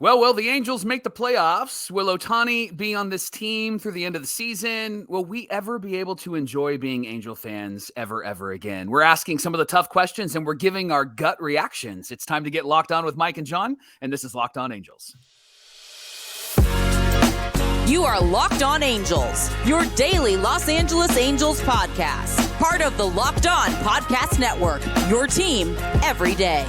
Well, will the Angels make the playoffs? Will Ohtani be on this team through the end of the season? Will we ever be able to enjoy being Angel fans ever again? We're asking some of the tough questions and we're giving our gut reactions. It's time to get locked on with Mike and Jon, and this is Locked On Angels. You are Locked On Angels, your daily Los Angeles Angels podcast. Part of the Locked On Podcast Network, your team every day.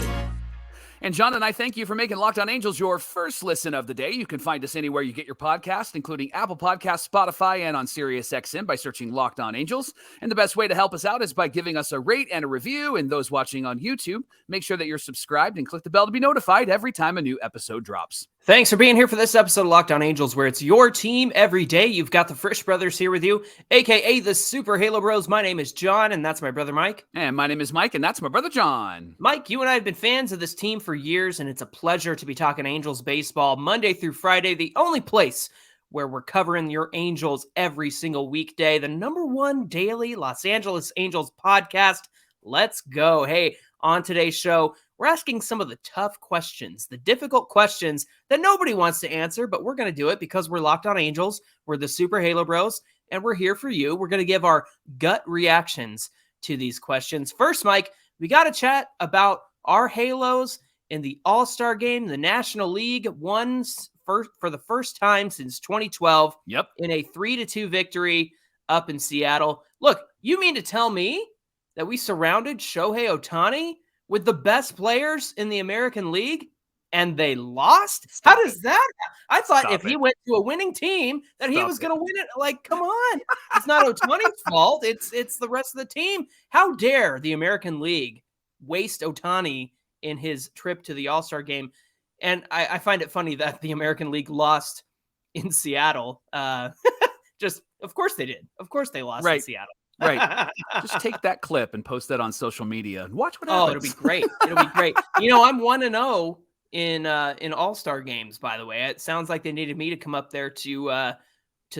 And Jon and I thank you for making Locked On Angels your first listen of the day. You can find us anywhere you get your podcast, including Apple Podcasts, Spotify, and on SiriusXM by searching Locked On Angels. And the best way to help us out is by giving us a rate and a review. And those watching on YouTube, make sure that you're subscribed and click the bell to be notified every time a new episode drops. Thanks for being here for this episode of Locked On Angels, where it's your team every day. You've got the Frisch brothers here with you, a.k.a. the Super Halo Bros. My name is Jon, and that's my brother Mike. And my name is Mike, and that's my brother Jon. Mike, you and I have been fans of this team for years, and it's a pleasure to be talking Angels baseball Monday through Friday, the only place where we're covering your Angels every single weekday, the number one daily Los Angeles Angels podcast. Let's go. Hey, on today's show, we're asking some of the tough questions, the difficult questions that nobody wants to answer, but we're going to do it because we're Locked On Angels. We're the Super Halo Bros, and we're here for you. We're going to give our gut reactions to these questions. First, Mike, we got to chat about our Halos in the All-Star Game. The National League won for the first time since 2012 in a 3-2 victory up in Seattle. Look, you mean to tell me that we surrounded Shohei Ohtani with the best players in the American League, and they lost? How does that happen? I thought if he went to a winning team that he was going to win it. Like, come on. It's not Ohtani's fault. It's the rest of the team. How dare the American League waste Ohtani in his trip to the All-Star Game? And I find it funny that the American League lost in Seattle. Just, of course they did. Of course they lost in Seattle. Right. Just take that clip and post that on social media and watch what happens. Oh, it'll be great. It'll be great. You know, I'm 1-0 in All-Star games, by the way. It sounds like they needed me to come up there to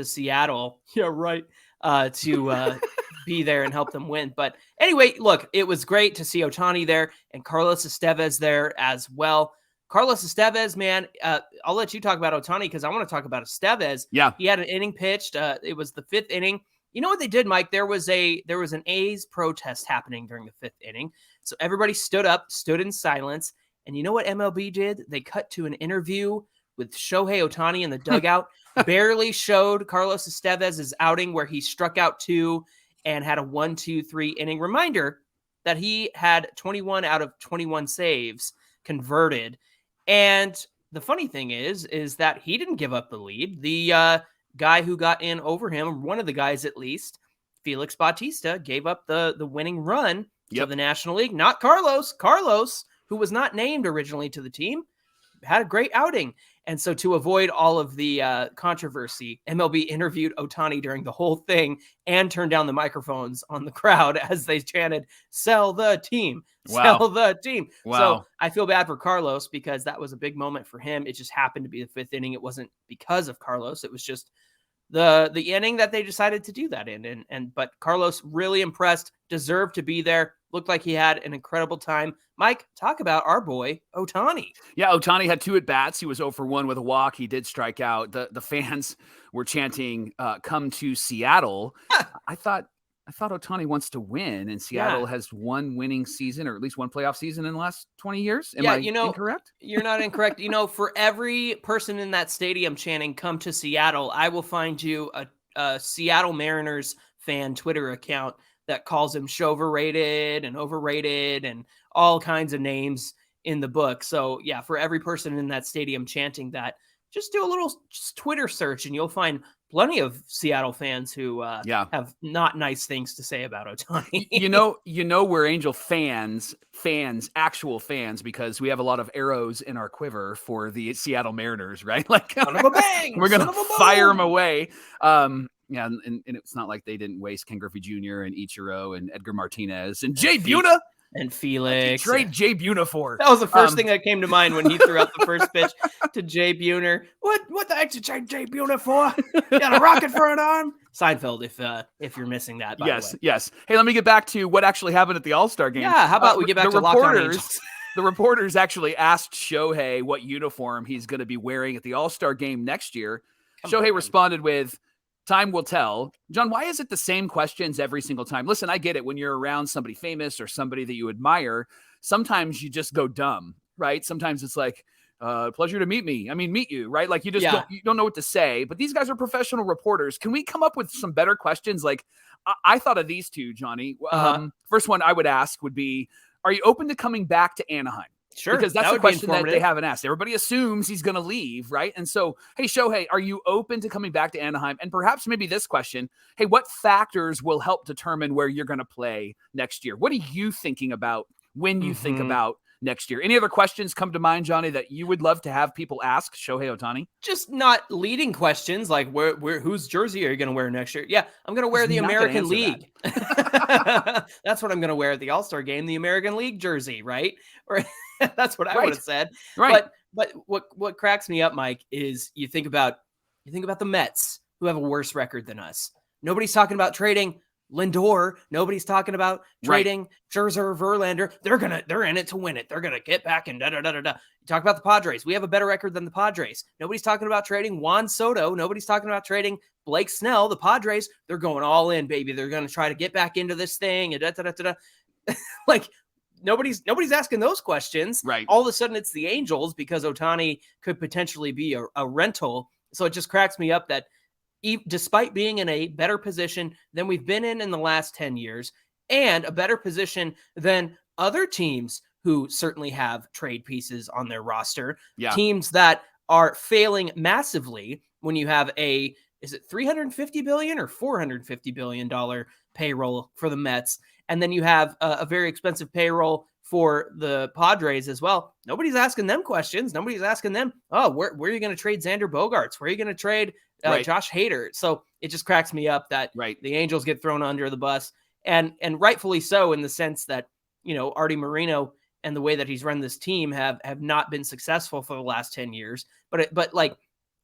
Seattle. Yeah, right. To be there and help them win. But anyway, look, it was great to see Ohtani there and Carlos Estevez there as well. Carlos Estevez, man, I'll let you talk about Ohtani because I want to talk about Estevez. Yeah. He had an inning pitched. It was the fifth inning. You know what they did, Mike? There was an A's protest happening during the fifth inning. So everybody stood up, stood in silence. And you know what MLB did? They cut to an interview with Shohei Ohtani in the dugout. Barely showed Carlos Estevez's outing where he struck out 2 and had a 1-2-3 inning. Reminder that he had 21 out of 21 saves converted. And the funny thing is that he didn't give up the lead. The guy who got in over him, one of the guys at least, Felix Bautista, gave up the winning run to the National League. Not Carlos. Carlos, who was not named originally to the team, had a great outing. And so to avoid all of the controversy, MLB interviewed Ohtani during the whole thing and turned down the microphones on the crowd as they chanted, "Sell the team, sell the team." Wow. So I feel bad for Carlos because that was a big moment for him. It just happened to be the fifth inning. It wasn't because of Carlos. It was just the inning that they decided to do that in. But Carlos really impressed, deserved to be there. Looked like he had an incredible time. Mike, talk about our boy, Ohtani. Yeah, Ohtani had 2 at-bats. He was 0 for 1 with a walk. He did strike out. The fans were chanting, "Come to Seattle." I thought Ohtani wants to win, and Seattle has one winning season, or at least one playoff season in the last 20 years. Am I incorrect? You're not incorrect. For every person in that stadium chanting, "Come to Seattle," I will find you a Seattle Mariners fan Twitter account that calls him Shover-rated and overrated and all kinds of names in the book. So yeah, for every person in that stadium chanting that, just do a little Twitter search and you'll find plenty of Seattle fans who have not nice things to say about Ohtani. you know, we're Angel fans, actual fans, because we have a lot of arrows in our quiver for the Seattle Mariners, right? Like, son of a bang, we're going to fire them away. Yeah, and it's not like they didn't waste Ken Griffey Jr. and Ichiro and Edgar Martinez and Jay Buhner. And Felix. Trade Jay Buhner for. That was the first thing that came to mind when he threw out the first pitch to Jay Buhner. What the heck did you trade Jay Buhner for? You got a rocket for an arm? Seinfeld, if you're missing that, by the way. Yes. Hey, let me get back to what actually happened at the All-Star Game. Yeah, how about we get back to Locked On Angels? The reporters actually asked Shohei what uniform he's going to be wearing at the All-Star Game next year. Shohei responded with, "Time will tell." John, why is it the same questions every single time? Listen, I get it. When you're around somebody famous or somebody that you admire, sometimes you just go dumb, right? Sometimes it's like, pleasure to meet me. I mean, meet you, right? Like you just you don't know what to say. But these guys are professional reporters. Can we come up with some better questions? Like I thought of these two, Johnny. First one I would ask would be, are you open to coming back to Anaheim? Sure. Because that's the question that they haven't asked. Everybody assumes he's going to leave, right? And so, hey, Shohei, are you open to coming back to Anaheim? And perhaps maybe this question, hey, what factors will help determine where you're going to play next year? What are you thinking about when you think about next year? Any other questions come to mind, Johnny, that you would love to have people ask Shohei Ohtani? Just not leading questions like whose jersey are you going to wear next year? Yeah, I'm going to wear the American League. That's what I'm going to wear at the All-Star Game, the American League jersey, right? Or that's what I would have said. Right. But what cracks me up, Mike, is you think about the Mets, who have a worse record than us. Nobody's talking about trading Lindor. Nobody's talking about trading Scherzer or Verlander. They're in it to win it. They're gonna get back and da da da da da. You talk about the Padres. We have a better record than the Padres. Nobody's talking about trading Juan Soto. Nobody's talking about trading Blake Snell. The Padres, they're going all in, baby. They're gonna try to get back into this thing and da da da da da. Like nobody's asking those questions. Right. All of a sudden, it's the Angels because Ohtani could potentially be a rental. So it just cracks me up that, despite being in a better position than we've been in the last 10 years and a better position than other teams who certainly have trade pieces on their roster, teams that are failing massively when you have is it $350 billion or $450 billion payroll for the Mets? And then you have a very expensive payroll for the Padres as well. Nobody's asking them questions. Nobody's asking them, where are you going to trade Xander Bogaerts? Where are you going to trade Josh Hader? So it just cracks me up that the Angels get thrown under the bus, and rightfully so, in the sense that, Artie Moreno and the way that he's run this team have not been successful for the last 10 years. But like,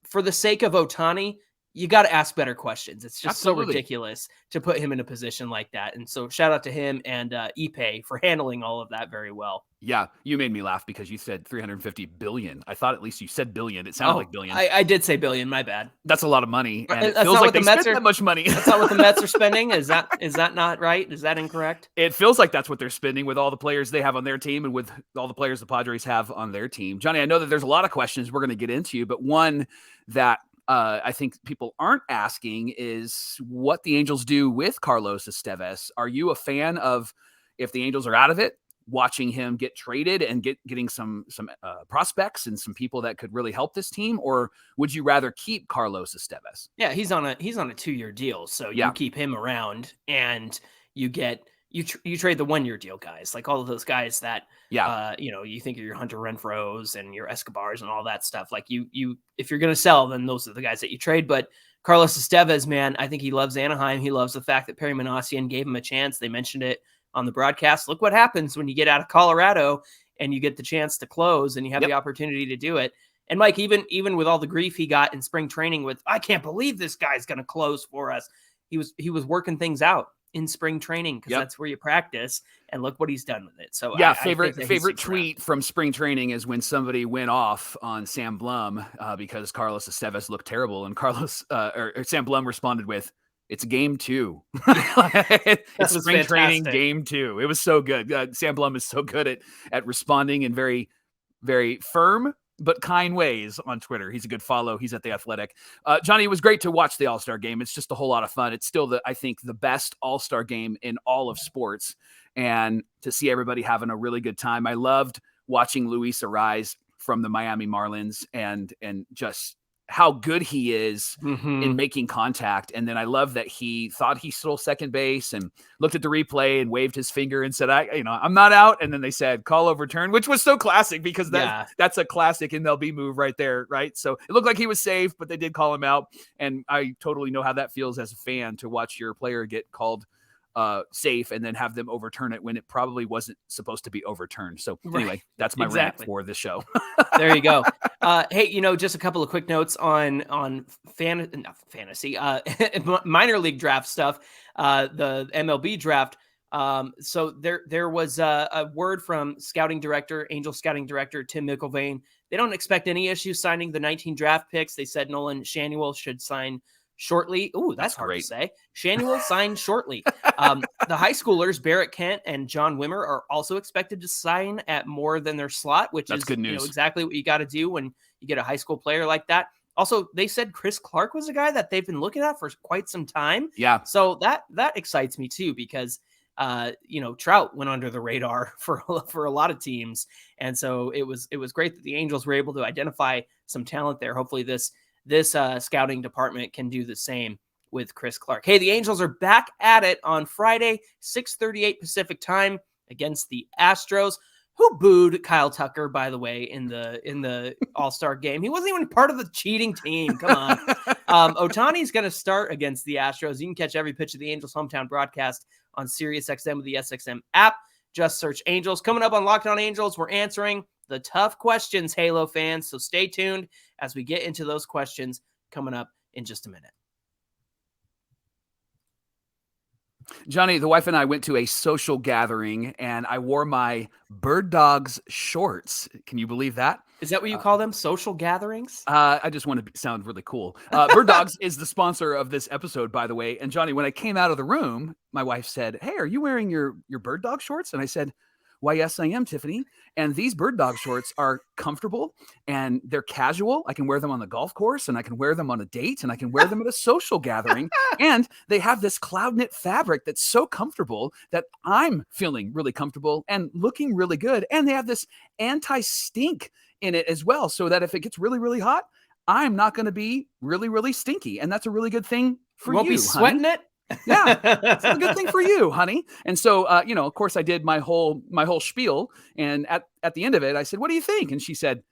for the sake of Ohtani, you got to ask better questions. It's just so ridiculous to put him in a position like that. And so shout out to him and Ipe for handling all of that very well. Yeah, you made me laugh because you said 350 billion. I thought at least you said billion. It sounded like billion. I did say billion. My bad. That's a lot of money. And it feels like they spent that much money. That's not what the Mets are spending. Is that not right? Is that incorrect? It feels like that's what they're spending with all the players they have on their team and with all the players the Padres have on their team. Johnny, I know that there's a lot of questions we're going to get into, but one that I think people aren't asking is what the Angels do with Carlos Estevez. Are you a fan of, if the Angels are out of it, watching him get traded and getting some prospects and some people that could really help this team, or would you rather keep Carlos Estevez? Yeah, he's on a 2-year deal, so you keep him around and you get you trade the 1-year deal guys, like all of those guys that you think are your Hunter Renfroes and your Escobars and all that stuff. Like you if you're gonna sell, then those are the guys that you trade. But Carlos Estevez, man, I think he loves Anaheim. He loves the fact that Perry Minasian gave him a chance. They mentioned it on the broadcast. Look what happens when you get out of Colorado and you get the chance to close and you have the opportunity to do it. And Mike, even with all the grief he got in spring training with, I can't believe this guy's going to close for us. He was working things out in spring training because that's where you practice, and look what he's done with it. So favorite tweet from spring training is when somebody went off on Sam Blum because Carlos Estevez looked terrible, and Sam Blum responded with, "It's game 2." It's spring training game 2. It was so good. Sam Blum is so good at responding in very, very firm but kind ways on Twitter. He's a good follow. He's at The Athletic. Johnny, it was great to watch the All-Star Game. It's just a whole lot of fun. It's still I think the best All-Star Game in all of sports, and to see everybody having a really good time. I loved watching Luis Arraez from the Miami Marlins and just how good he is in making contact. And then I love that he thought he stole second base and looked at the replay and waved his finger and said, I'm not out. And then they said, call overturned, which was so classic because that's a classic MLB move right there. Right. So it looked like he was safe, but they did call him out. And I totally know how that feels as a fan to watch your player get called safe and then have them overturn it when it probably wasn't supposed to be overturned. So anyway, that's my rant for this show. There you go. Hey, just a couple of quick notes on fantasy, minor league draft stuff. The MLB draft So there was a word from Angels scouting director Tim Mickelvain. They don't expect any issues signing the 19 draft picks. They said Nolan Shanuel should sign shortly. Ooh, that's hard great. to say. Shanuel signed shortly. The high schoolers, Barrett Kent and John Wimmer, are also expected to sign at more than their slot, which that's is good news. Exactly what you got to do when you get a high school player like that. Also, they said Chris Clark was a guy that they've been looking at for quite some time. Yeah. So that excites me too, because Trout went under the radar for a lot of teams. And so it was great that the Angels were able to identify some talent there. Hopefully this scouting department can do the same with Chris Clark. Hey, the Angels are back at it on Friday, 6:38 Pacific time against the Astros, who booed Kyle Tucker, by the way, in the All-Star game. He wasn't even part of the cheating team. Come on. Ohtani's going to start against the Astros. You can catch every pitch of the Angels hometown broadcast on SiriusXM with the SXM app. Just search Angels. Coming up on Locked On Angels, we're answering the tough questions, Halo fans. So stay tuned as we get into those questions coming up in just a minute. Johnny, the wife and I went to a social gathering, and I wore my Bird Dogs shorts. Can you believe that? Is that what you call them? Social gatherings? I just want to sound really cool. Bird Dogs is the sponsor of this episode, by the way. And Johnny, when I came out of the room, my wife said, "Hey, are you wearing your Bird Dog shorts?" And I said, "Why, yes, I am, Tiffany." And these Bird Dog shorts are comfortable and they're casual. I can wear them on the golf course, and I can wear them on a date, and I can wear them at a social gathering. And they have this cloud knit fabric that's so comfortable that I'm feeling really comfortable and looking really good. And they have this anti-stink in it as well, so that if it gets really, really hot, I'm not going to be really, really stinky. And that's a really good thing for you. Won't be sweating honey. it? Yeah, it's a good thing for you, honey. And so, of course, I did my whole spiel. And at the end of it, I said, "What do you think?" And she said,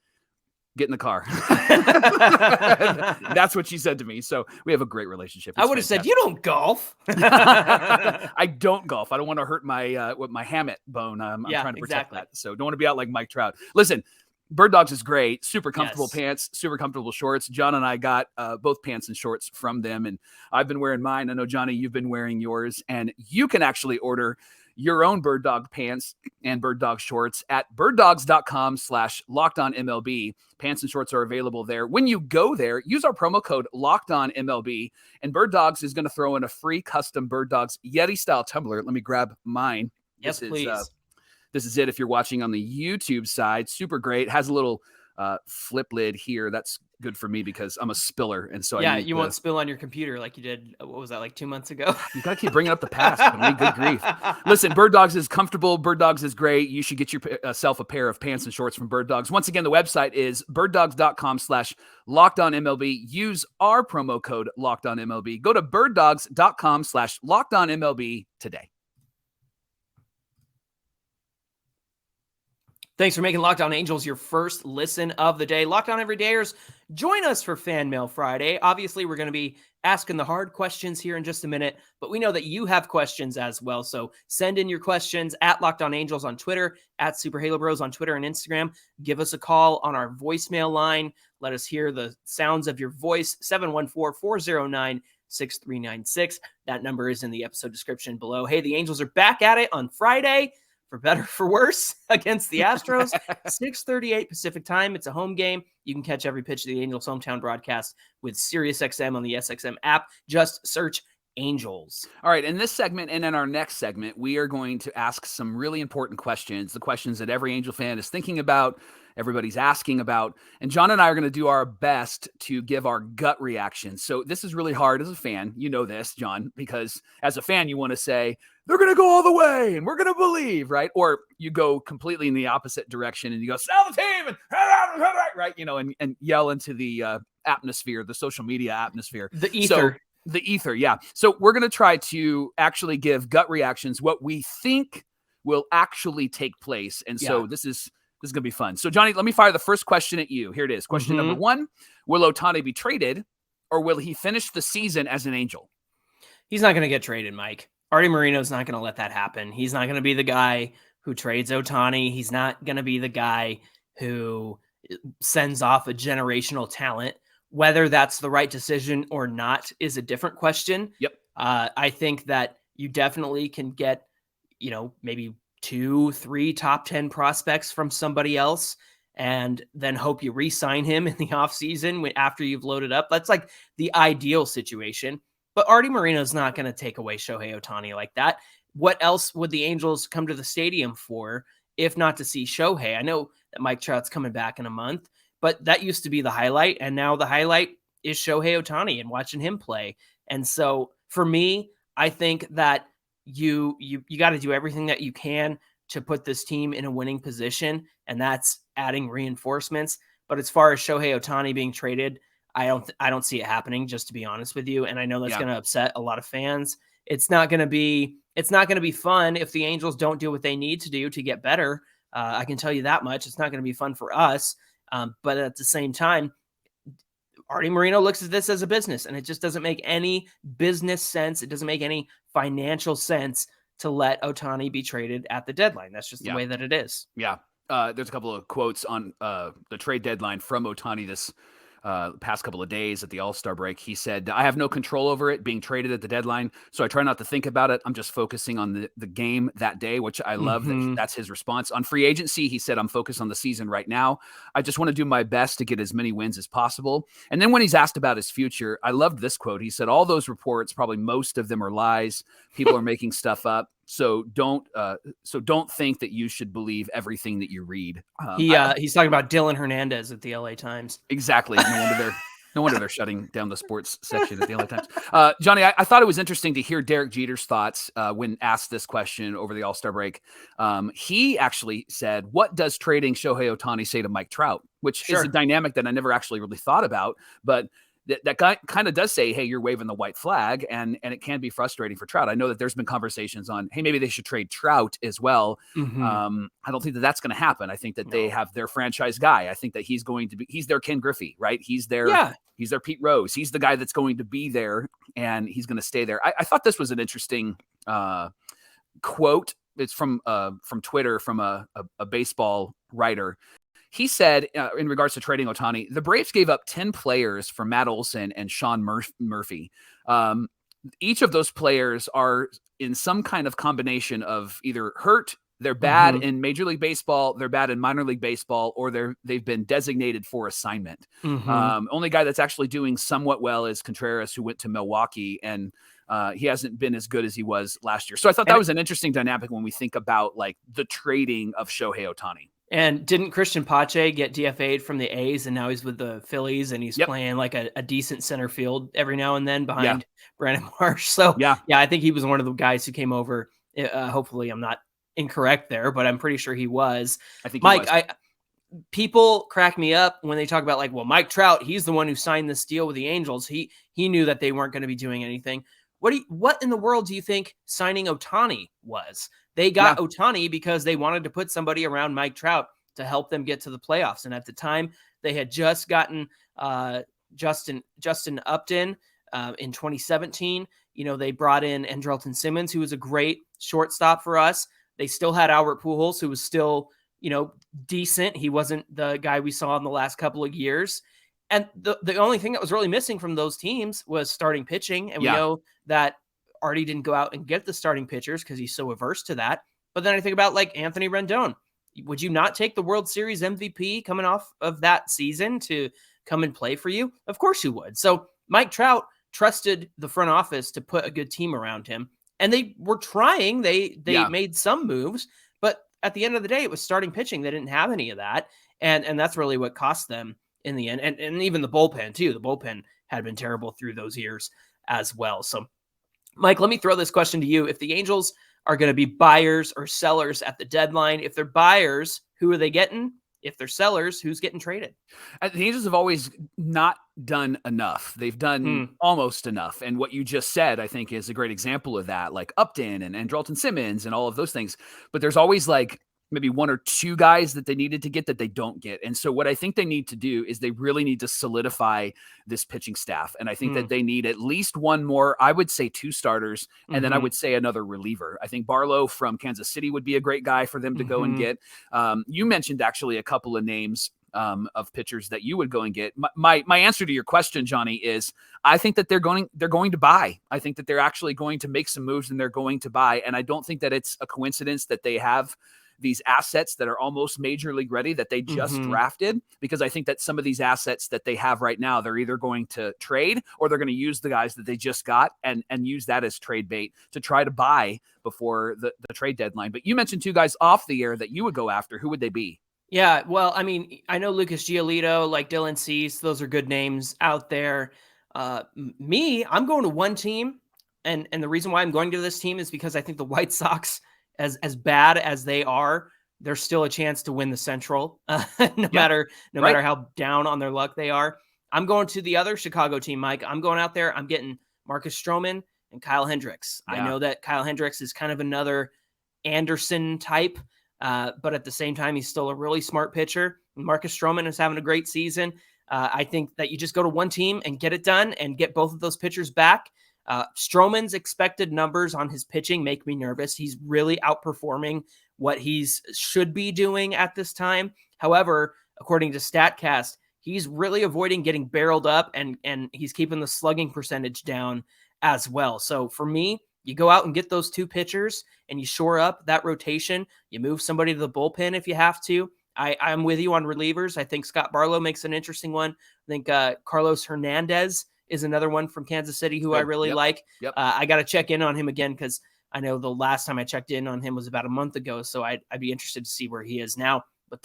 "Get in the car." That's what she said to me. So we have a great relationship. I would have said, "You don't golf." I don't golf. I don't want to hurt my hamate bone. I'm trying to protect that. So don't want to be out like Mike Trout. Listen, Bird Dogs is great. Super comfortable pants, super comfortable shorts. John and I got both pants and shorts from them, and I've been wearing mine. I know, Johnny, you've been wearing yours, and you can actually order your own Bird Dog pants and Bird Dog shorts at birddogs.com/LockedOnMLB. Pants and shorts are available there. When you go there, use our promo code LockedOnMLB, and Bird Dogs is going to throw in a free custom Bird Dogs Yeti-style tumbler. Let me grab mine. Yes, please. This is it if you're watching on the YouTube side. Super great. Has a little flip lid here. That's good for me because I'm a spiller. And so you won't spill on your computer like you did, what was that, like 2 months ago? You got to keep bringing up the past. Good grief. Listen, Bird Dogs is comfortable. Bird Dogs is great. You should get yourself a pair of pants and shorts from Bird Dogs. Once again, the website is birddogs.com/LockedOnMLB. Use our promo code LockedOnMLB. Go to birddogs.com/LockedOnMLB today. Thanks for making Locked On Angels your first listen of the day. Locked On Everydayers, join us for Fan Mail Friday. Obviously, we're going to be asking the hard questions here in just a minute, but we know that you have questions as well. So send in your questions at Locked On Angels on Twitter, at Super Halo Bros on Twitter and Instagram. Give us a call on our voicemail line. Let us hear the sounds of your voice, 714-409-6396. That number is in the episode description below. Hey, the Angels are back at it on Friday, for better, for worse, against the Astros, 6:38 Pacific time. It's a home game. You can catch every pitch of the Angels hometown broadcast with SiriusXM on the SXM app. Just search Angels. All right. In this segment and in our next segment, we are going to ask some really important questions, the questions that every Angel fan is thinking about, everybody's asking about. And John and I are going to do our best to give our gut reaction. So this is really hard as a fan. You know this, John, because as a fan, you want to say, they're going to go all the way and we're going to believe, right? Or you go completely in the opposite direction and you go, sell the team, and right? And yell into the atmosphere, the social media atmosphere. The ether. The ether, yeah. So we're going to try to actually give gut reactions, what we think will actually take place. And so this is going to be fun. So, Johnny, let me fire the first question at you. Here it is. Question number 1, will Ohtani be traded or will he finish the season as an Angel? He's not going to get traded, Mike. Artie Moreno's not going to let that happen. He's not going to be the guy who trades Ohtani. He's not going to be the guy who sends off a generational talent. Whether that's the right decision or not is a different question. Yep. I think that you definitely can get, maybe 2-3 top 10 prospects from somebody else and then hope you re-sign him in the offseason after you've loaded up. That's like the ideal situation. But Artie Moreno's not going to take away Shohei Ohtani like that. What else would the Angels come to the stadium for if not to see Shohei? I know that Mike Trout's coming back in a month, but that used to be the highlight. And now the highlight is Shohei Ohtani and watching him play. And so for me, I think that you got to do everything that you can to put this team in a winning position, and that's adding reinforcements. But as far as Shohei Ohtani being traded, I don't see it happening, just to be honest with you. And I know that's going to upset a lot of fans. It's not going to be fun if the Angels don't do what they need to do to get better. I can tell you that much. It's not going to be fun for us. But at the same time, Artie Moreno looks at this as a business, and it just doesn't make any business sense. It doesn't make any financial sense to let Ohtani be traded at the deadline. That's just the way that it is. Yeah. There's a couple of quotes on the trade deadline from Ohtani this past couple of days at the All-Star break. He said, "I have no control over it being traded at the deadline, so I try not to think about it. I'm just focusing on the game that day," which I love. That's his response. On free agency, he said, "I'm focused on the season right now. I just want to do my best to get as many wins as possible." And then when he's asked about his future, I loved this quote. He said, "All those reports, probably most of them are lies. People are making stuff up. So don't think that you should believe everything that you read." He's talking about Dylan Hernandez at the LA Times. Exactly. No wonder they're shutting down the sports section at the LA Times. Johnny, I thought it was interesting to hear Derek Jeter's thoughts when asked this question over the All-Star break. He actually said, "What does trading Shohei Ohtani say to Mike Trout?" Which is a dynamic that I never actually really thought about, but that guy kind of does say, "Hey, you're waving the white flag," and it can be frustrating for Trout. I know that there's been conversations on, hey, maybe they should trade Trout as well. I don't think that that's going to happen. I think that they have their franchise guy. I think that he's their Ken Griffey, right? He's their Pete Rose. He's the guy that's going to be there, and he's going to stay there. I thought this was an interesting quote. It's from Twitter from a baseball writer. He said, in regards to trading Ohtani, the Braves gave up 10 players for Matt Olson and Sean Murphy. Each of those players are in some kind of combination of either hurt, they're bad in Major League Baseball, they're bad in minor league baseball, or they've been designated for assignment. Only guy that's actually doing somewhat well is Contreras, who went to Milwaukee, and he hasn't been as good as he was last year. So I thought that was an interesting dynamic when we think about like the trading of Shohei Ohtani. And didn't Christian Pache get DFA'd from the A's, and now he's with the Phillies, and he's playing like a decent center field every now and then behind Brandon Marsh. So I think he was one of the guys who came over. Hopefully I'm not incorrect there, but I'm pretty sure he was. I think Mike, people crack me up when they talk about like, well, Mike Trout, he's the one who signed this deal with the Angels. He knew that they weren't going to be doing anything. What in the world do you think signing Ohtani was? They got Ohtani because they wanted to put somebody around Mike Trout to help them get to the playoffs. And at the time, they had just gotten Justin Upton in 2017. They brought in Andrelton Simmons, who was a great shortstop for us. They still had Albert Pujols, who was still, decent. He wasn't the guy we saw in the last couple of years. And the only thing that was really missing from those teams was starting pitching. And we know that Artie didn't go out and get the starting pitchers because he's so averse to that. But then I think about like Anthony Rendon. Would you not take the World Series MVP coming off of that season to come and play for you? Of course you would. So Mike Trout trusted the front office to put a good team around him. And they were trying. They made some moves. But at the end of the day, it was starting pitching. They didn't have any of that. And that's really what cost them in the end. And even the bullpen, too. The bullpen had been terrible through those years as well. So, Mike, let me throw this question to you. If the Angels are going to be buyers or sellers at the deadline, if they're buyers, who are they getting? If they're sellers, who's getting traded? The Angels have always not done enough. They've done almost enough. And what you just said, I think, is a great example of that, like Upton and Andrelton Simmons and all of those things. But there's always like maybe one or two guys that they needed to get that they don't get. And so what I think they need to do is they really need to solidify this pitching staff. And I think that they need at least one more, I would say 2 starters. And then I would say another reliever. I think Barlow from Kansas City would be a great guy for them to go and get. You mentioned actually a couple of names of pitchers that you would go and get. My answer to your question, Johnny, is I think that they're going to buy. I think that they're actually going to make some moves and they're going to buy. And I don't think that it's a coincidence that they have these assets that are almost major league ready that they just drafted, because I think that some of these assets that they have right now, they're either going to trade or they're going to use the guys that they just got and use that as trade bait to try to buy before the trade deadline. But you mentioned two guys off the air that you would go after. Who would they be? Yeah, well, I mean, I know Lucas Giolito, like Dylan Cease. Those are good names out there. I'm going to one team, and the reason why I'm going to this team is because I think the White Sox, as bad as they are, there's still a chance to win the Central, no matter how down on their luck they are. I'm going to the other Chicago team, Mike. I'm going out there. I'm getting Marcus Stroman and Kyle Hendricks. Yeah. I know that Kyle Hendricks is kind of another Anderson type, but at the same time, he's still a really smart pitcher. Marcus Stroman is having a great season. I think that you just go to one team and get it done and get both of those pitchers back. Stroman's expected numbers on his pitching make me nervous. He's really outperforming what he's should be doing at this time. However, according to StatCast, he's really avoiding getting barreled up and he's keeping the slugging percentage down as well. So for me, you go out and get those two pitchers and you shore up that rotation. You move somebody to the bullpen if you have to. I'm with you on relievers. I think Scott Barlow makes an interesting one. I think Carlos Hernandez is another one from Kansas City who I really like. Yep. I got to check in on him again because I know the last time I checked in on him was about a month ago. So I'd be interested to see where he is now. But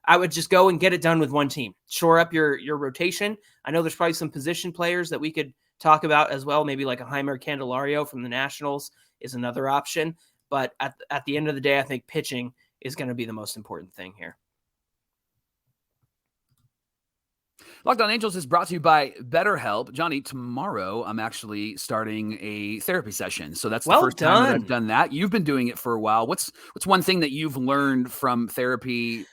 I would just go and get it done with one team. Shore up your rotation. I know there's probably some position players that we could talk about as well. Maybe like a Heimer Candelario from the Nationals is another option. But at the end of the day, I think pitching is going to be the most important thing here. Locked On Angels is brought to you by BetterHelp. Johnny, tomorrow I'm actually starting a therapy session. So that's the first time that I've done that. You've been doing it for a while. What's one thing that you've learned from therapy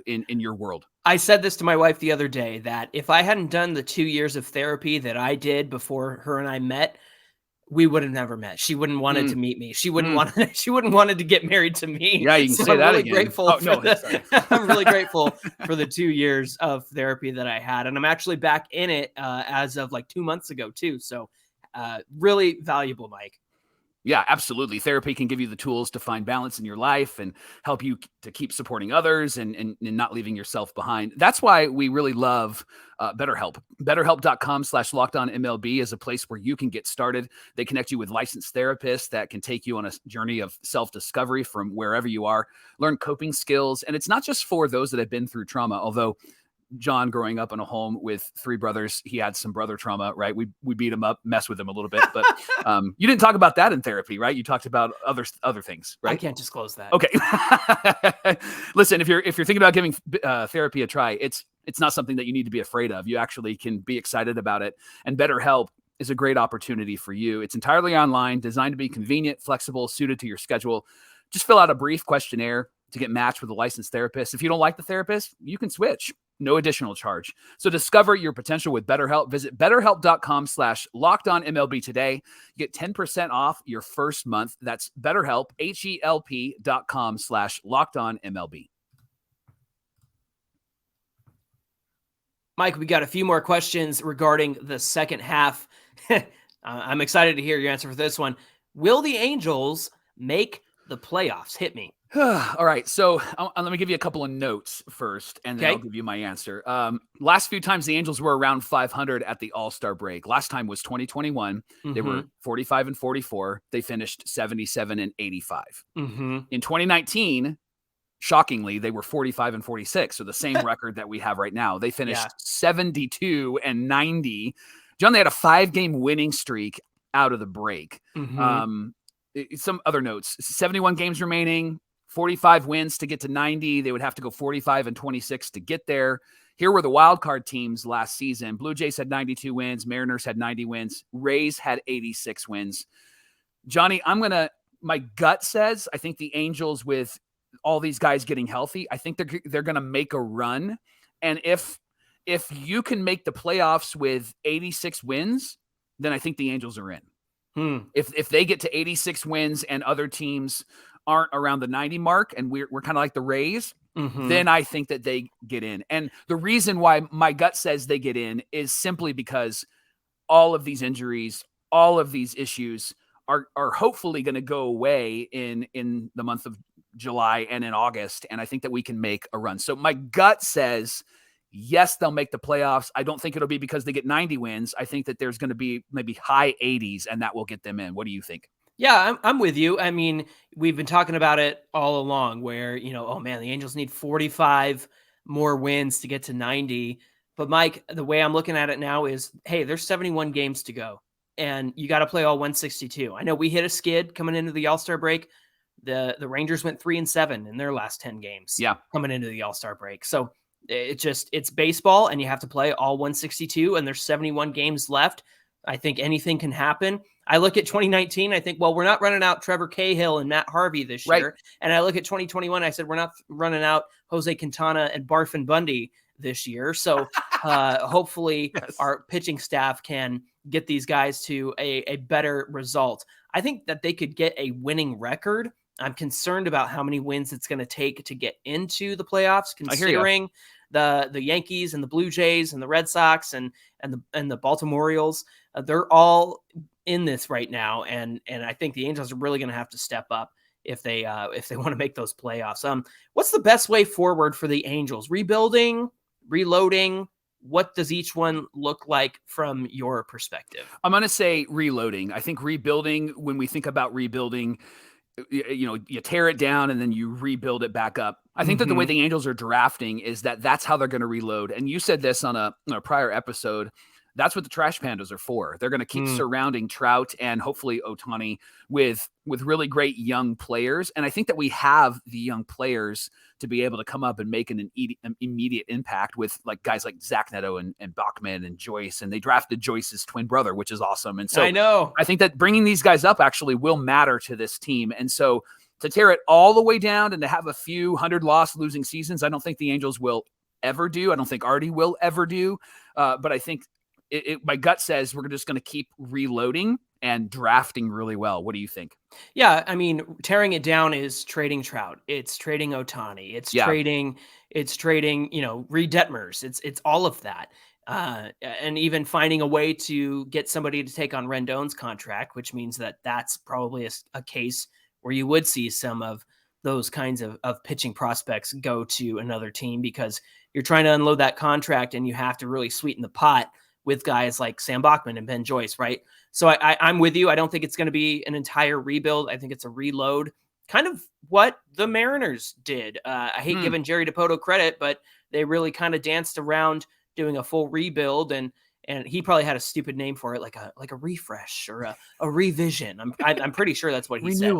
in your world? I said this to my wife the other day that if I hadn't done the 2 years of therapy that I did before her and I met, we would have never met. She wouldn't wanted to meet me. She wouldn't wanted to get married to me. Yeah, you can say that again. I'm really grateful for the 2 years of therapy that I had. And I'm actually back in it as of like 2 months ago too. So really valuable, Mike. Yeah, absolutely. Therapy can give you the tools to find balance in your life and help you to keep supporting others and not leaving yourself behind. That's why we really love BetterHelp. BetterHelp.com/LockedOnMLB is a place where you can get started. They connect you with licensed therapists that can take you on a journey of self-discovery from wherever you are, learn coping skills. And it's not just for those that have been through trauma, although John, growing up in a home with three brothers, he had some brother trauma, right? We beat him up, mess with him a little bit, but you didn't talk about that in therapy, right? You talked about other things, right? I can't disclose that. Okay. Listen, if you're thinking about giving therapy a try, it's not something that you need to be afraid of. You actually can be excited about it. And BetterHelp is a great opportunity for you. It's entirely online, designed to be convenient, flexible, suited to your schedule. Just fill out a brief questionnaire to get matched with a licensed therapist. If you don't like the therapist, you can switch. No additional charge. So discover your potential with BetterHelp. Visit BetterHelp.com/LockedOnMLB today. Get 10% off your first month. That's BetterHelp, HELP.com/LockedOnMLB. Mike, we got a few more questions regarding the second half. I'm excited to hear your answer for this one. Will the Angels make the playoffs? Hit me. All right. So let me give you a couple of notes first, and then I'll give you my answer. Last few times the Angels were around 500 at the All-Star break. Last time was 2021. They were 45-44. They finished 77-85. In 2019, shockingly, they were 45-46. So the same record that we have right now. They finished 72-90. John, they had a 5-game winning streak out of the break. Some other notes: 71 games remaining. 45 wins to get to 90. They would have to go 45-26 to get there. Here were the wild card teams last season. Blue Jays had 92 wins. Mariners had 90 wins. Rays had 86 wins. Johnny, my gut says, I think the Angels, with all these guys getting healthy, I think they're going to make a run. And if you can make the playoffs with 86 wins, then I think the Angels are in. If they get to 86 wins and other teams aren't around the 90 mark, and we're kind of like the Rays, then I think that they get in. And the reason why my gut says they get in is simply because all of these injuries, all of these issues are hopefully going to go away in the month of July and in August. And I think that we can make a run. So my gut says, yes, they'll make the playoffs. I don't think it'll be because they get 90 wins. I think that there's going to be maybe high 80s, and that will get them in. What do you think? Yeah, I'm with you. I mean, we've been talking about it all along where, oh man, the Angels need 45 more wins to get to 90. But Mike, the way I'm looking at it now is, hey, there's 71 games to go and you got to play all 162. I know we hit a skid coming into the All-Star break. The Rangers went 3-7 in their last 10 games coming into the All-Star break. So it's baseball and you have to play all 162 and there's 71 games left. I think anything can happen. I look at 2019, I think, well, we're not running out Trevor Cahill and Matt Harvey this year. And I look at 2021, I said, we're not running out Jose Quintana and Barfin Bundy this year. So hopefully our pitching staff can get these guys to a better result. I think that they could get a winning record. I'm concerned about how many wins it's going to take to get into the playoffs, considering the Yankees and the Blue Jays and the Red Sox and the Baltimore Orioles. They're all in this right now, and I think the Angels are really going to have to step up if they want to make those playoffs. What's the best way forward for the Angels? Rebuilding, reloading? What does each one look like from your perspective? I'm going to say reloading. I think rebuilding, when we think about rebuilding, you tear it down and then you rebuild it back up. I think that the way the Angels are drafting is that's how they're going to reload. And you said this on a prior episode. That's what the trash pandas are for. They're going to keep surrounding Trout and hopefully Ohtani with really great young players. And I think that we have the young players to be able to come up and make an immediate impact with like guys like Zach Neto and Bachman and Joyce. And they drafted Joyce's twin brother, which is awesome. And so I know. I think that bringing these guys up actually will matter to this team. And so to tear it all the way down and to have a few 100 losing seasons, I don't think the Angels will ever do. I don't think Artie will ever do. But I think my gut says we're just going to keep reloading and drafting really well. What do you think? Yeah, I mean, tearing it down is trading Trout. It's trading Ohtani. It's trading, Reed Detmers. It's all of that. And even finding a way to get somebody to take on Rendon's contract, which means that's probably a case where you would see some of those kinds of pitching prospects go to another team because you're trying to unload that contract and you have to really sweeten the pot with guys like Sam Bachman and Ben Joyce, right? So I'm with you. I don't think it's going to be an entire rebuild. I think it's a reload, kind of what the Mariners did. I hate giving Jerry Dipoto credit, but they really kind of danced around doing a full rebuild, and he probably had a stupid name for it, like a refresh or a revision. I'm pretty sure that's what he said.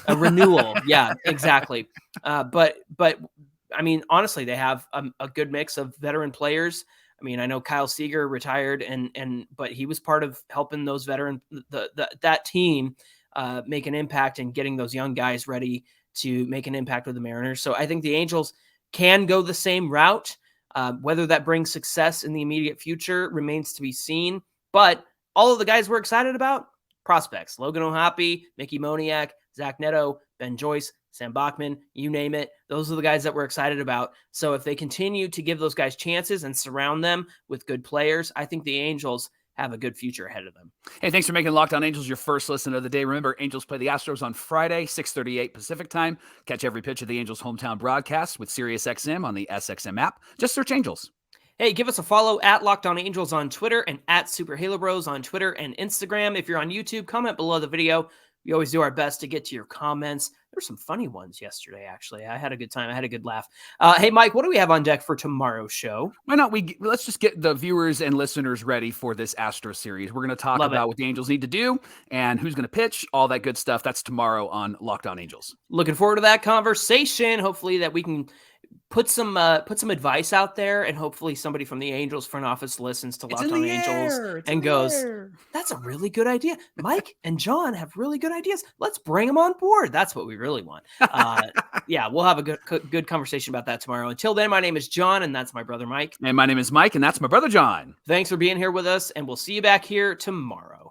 A renewal. Yeah, exactly. But I mean, honestly, they have a good mix of veteran players. I mean, I know Kyle Seager retired, but he was part of helping those veteran that team make an impact and getting those young guys ready to make an impact with the Mariners. So I think the Angels can go the same route. Whether that brings success in the immediate future remains to be seen. But all of the guys we're excited about, prospects: Logan O'Hoppe, Mickey Moniak, Zach Neto, Ben Joyce, Sam Bachman, you name it. Those are the guys that we're excited about. So if they continue to give those guys chances and surround them with good players, I think the Angels have a good future ahead of them. Hey, thanks for making Locked On Angels your first listen of the day. Remember, Angels play the Astros on Friday, 6:38 Pacific time. Catch every pitch of the Angels' hometown broadcast with SiriusXM on the SXM app. Just search Angels. Hey, give us a follow at Locked On Angels on Twitter and at Super Halo Bros on Twitter and Instagram. If you're on YouTube, comment below the video. We always do our best to get to your comments. There were some funny ones yesterday, actually. I had a good time. I had a good laugh. Hey, Mike, what do we have on deck for tomorrow's show? Why not let's just get the viewers and listeners ready for this Astro series. We're going to talk about what the Angels need to do and who's going to pitch, all that good stuff. That's tomorrow on Locked On Angels. Looking forward to that conversation. Hopefully that we can put some advice out there, and hopefully somebody from the Angels front office listens to Locked On Angels and goes, that's a really good idea. Mike and John have really good ideas. Let's bring them on board. That's what we really want. Yeah, we'll have a good conversation about that tomorrow. Until then, my name is John, and that's my brother Mike. And my name is Mike, and that's my brother John. Thanks for being here with us, and we'll see you back here tomorrow.